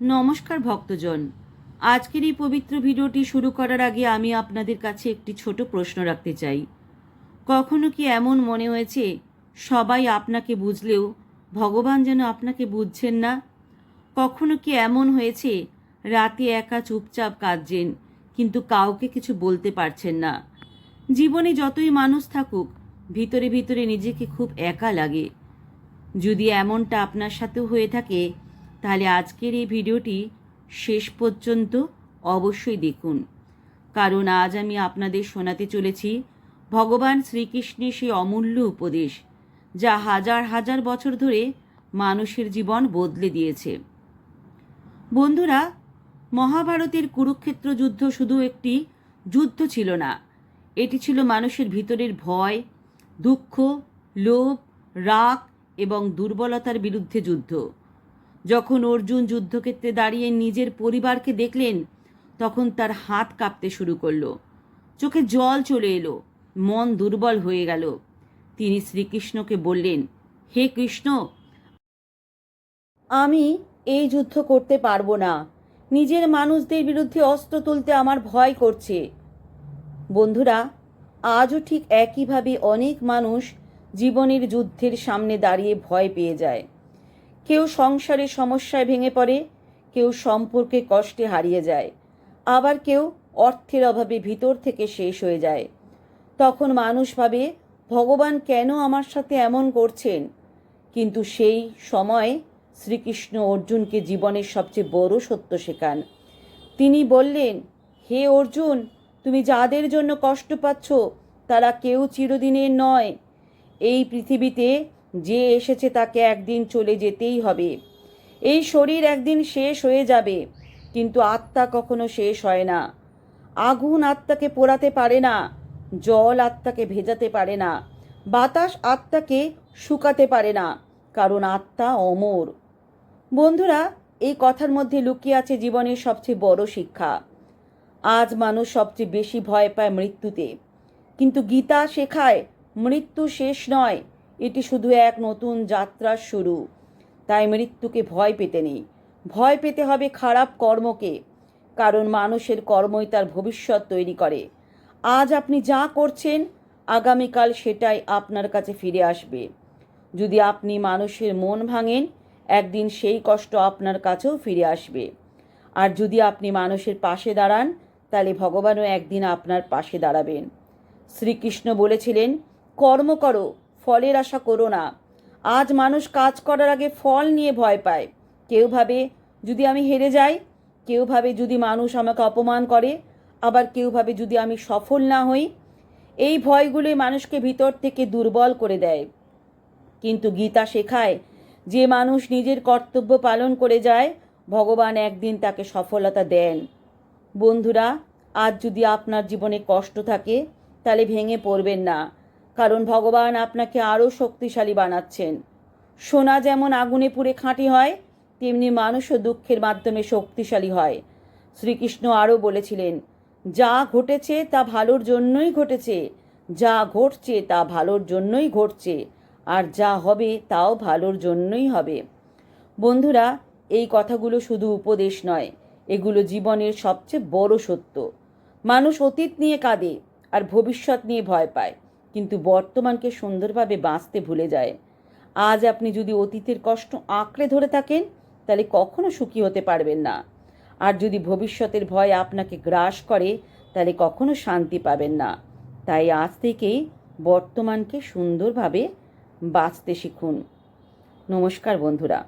নমস্কার ভক্তজন। আজকের এই পবিত্র ভিডিওটি শুরু করার আগে আমি আপনাদের কাছে একটি ছোট প্রশ্ন রাখতে চাই। কখনো কি এমন মনে হয়েছে সবাই আপনাকে বুঝলেও ভগবান যেন আপনাকে বুঝছেন না? কখনো কি এমন হয়েছে রাতে একা চুপচাপ কাঁদছেন কিন্তু কাউকে কিছু বলতে পারছেন না? জীবনে যতই মানুষ থাকুক ভিতরে ভিতরে নিজেকে খুব একা লাগে। যদি এমনটা আপনার সাথেও হয়ে থাকে তাহলে আজকের এই ভিডিওটি শেষ পর্যন্ত অবশ্যই দেখুন, কারণ আজ আমি আপনাদের শোনাতে চলেছি ভগবান শ্রীকৃষ্ণের সেই অমূল্য উপদেশ, যা হাজার হাজার বছর ধরে মানুষের জীবন বদলে দিয়েছে। বন্ধুরা, মহাভারতের কুরুক্ষেত্র যুদ্ধ শুধু একটি যুদ্ধ ছিল না, এটি ছিল মানুষের ভিতরের ভয়, দুঃখ, লোভ, রাগ এবং দুর্বলতার বিরুদ্ধে যুদ্ধ। যখন অর্জুন যুদ্ধক্ষেত্রে দাঁড়িয়ে নিজের পরিবারকে দেখলেন, তখন তার হাত কাঁপতে শুরু করলো, চোখে জল চলে এলো, মন দুর্বল হয়ে গেল। তিনি শ্রীকৃষ্ণকে বললেন, হে কৃষ্ণ, আমি এই যুদ্ধ করতে পারবো না। নিজের মানুষদের বিরুদ্ধে অস্ত্র তুলতে আমার ভয় করছে। বন্ধুরা, আজও ঠিক একইভাবে অনেক মানুষ জীবনের যুদ্ধের সামনে দাঁড়িয়ে ভয় পেয়ে যায়। কেউ সংসারের সমস্যায় ভেঙে পড়ে, কেউ সম্পর্কে কষ্টে হারিয়ে যায়, আবার কেউ অর্থের অভাবে ভিতর থেকে শেষ হয়ে যায়। তখন মানুষ ভাবে, ভগবান কেন আমার সাথে এমন করছেন? কিন্তু সেই সময় শ্রীকৃষ্ণ অর্জুনকে জীবনের সবচেয়ে বড় সত্য শেখান। তিনি বললেন, হে অর্জুন, তুমি যাদের জন্য কষ্ট পাচ্ছ তারা কেউ চিরদিনের নয়। এই পৃথিবীতে যে এসেছে তাকে একদিন চলে যেতেই হবে। এই শরীর একদিন শেষ হয়ে যাবে, কিন্তু আত্মা কখনো শেষ হয় না। আগুন আত্মাকে পোড়াতে পারে না, জল আত্মাকে ভেজাতে পারে না, বাতাস আত্মাকে শুকাতে পারে না, কারণ আত্মা অমর। বন্ধুরা, এই কথার মধ্যে লুকিয়ে আছে জীবনের সবচেয়ে বড় শিক্ষা। আজ মানুষ সবচেয়ে বেশি ভয় পায় মৃত্যুতে, কিন্তু গীতা শেখায় মৃত্যু শেষ নয়, এটি শুধু এক নতুন যাত্রার শুরু। তাই মৃত্যুকে ভয় পেতে নেই, ভয় পেতে হবে খারাপ কর্মকে, কারণ মানুষের কর্মই তার ভবিষ্যৎ তৈরি করে। আজ আপনি যা করছেন আগামীকাল সেটাই আপনার কাছে ফিরে আসবে। যদি আপনি মানুষের মন ভাঙেন, একদিন সেই কষ্ট আপনার কাছেও ফিরে আসবে। আর যদি আপনি মানুষের পাশে দাঁড়ান, তাহলে ভগবানও একদিন আপনার পাশে দাঁড়াবেন। শ্রীকৃষ্ণ বলেছিলেন, কর্ম করো, ফলের আশা করো না। আজ মানুষ কাজ করার আগে ফল নিয়ে ভয় পায়। কেউ ভাবে যদি আমি হেরে যাই, কেউ ভাবে যদি মানুষ আমাকে অপমান করে, আবার কেউ ভাবে যদি আমি সফল না হই। এই ভয়গুলোই মানুষকে ভিতর থেকে দুর্বল করে দেয়। কিন্তু গীতা শেখায়, যে মানুষ নিজের কর্তব্য পালন করে যায়, ভগবান একদিন তাকে সফলতা দেন। বন্ধুরা, আজ যদি আপনার জীবনে কষ্ট থাকে তাহলে ভেঙে পড়বেন না, কারণ ভগবান আপনাকে আরও শক্তিশালী বানাচ্ছেন। সোনা যেমন আগুনে পুড়ে খাঁটি হয়, তেমনি মানুষও দুঃখের মাধ্যমে শক্তিশালী হয়। শ্রীকৃষ্ণ আরও বলেছিলেন, যা ঘটেছে তা ভালোর জন্যই ঘটেছে, যা ঘটছে তা ভালোর জন্যই ঘটছে, আর যা হবে তাও ভালোর জন্যই হবে। বন্ধুরা, এই কথাগুলো শুধু উপদেশ নয়, এগুলো জীবনের সবচেয়ে বড় সত্য। মানুষ অতীত নিয়ে কাঁদে আর ভবিষ্যৎ নিয়ে ভয় পায়, কিন্তু বর্তমানকে সুন্দরভাবে বাঁচতে ভুলে যায়। আজ আপনি যদি অতীতের কষ্ট আঁকড়ে ধরে থাকেন, তাহলে কখনো সুখী হতে পারবেন না। আর যদি ভবিষ্যতের ভয় আপনাকে গ্রাস করে, তাহলে কখনো শান্তি পাবেন না। তাই আজ থেকেই বর্তমানকে সুন্দরভাবে বাঁচতে শিখুন। নমস্কার বন্ধুরা।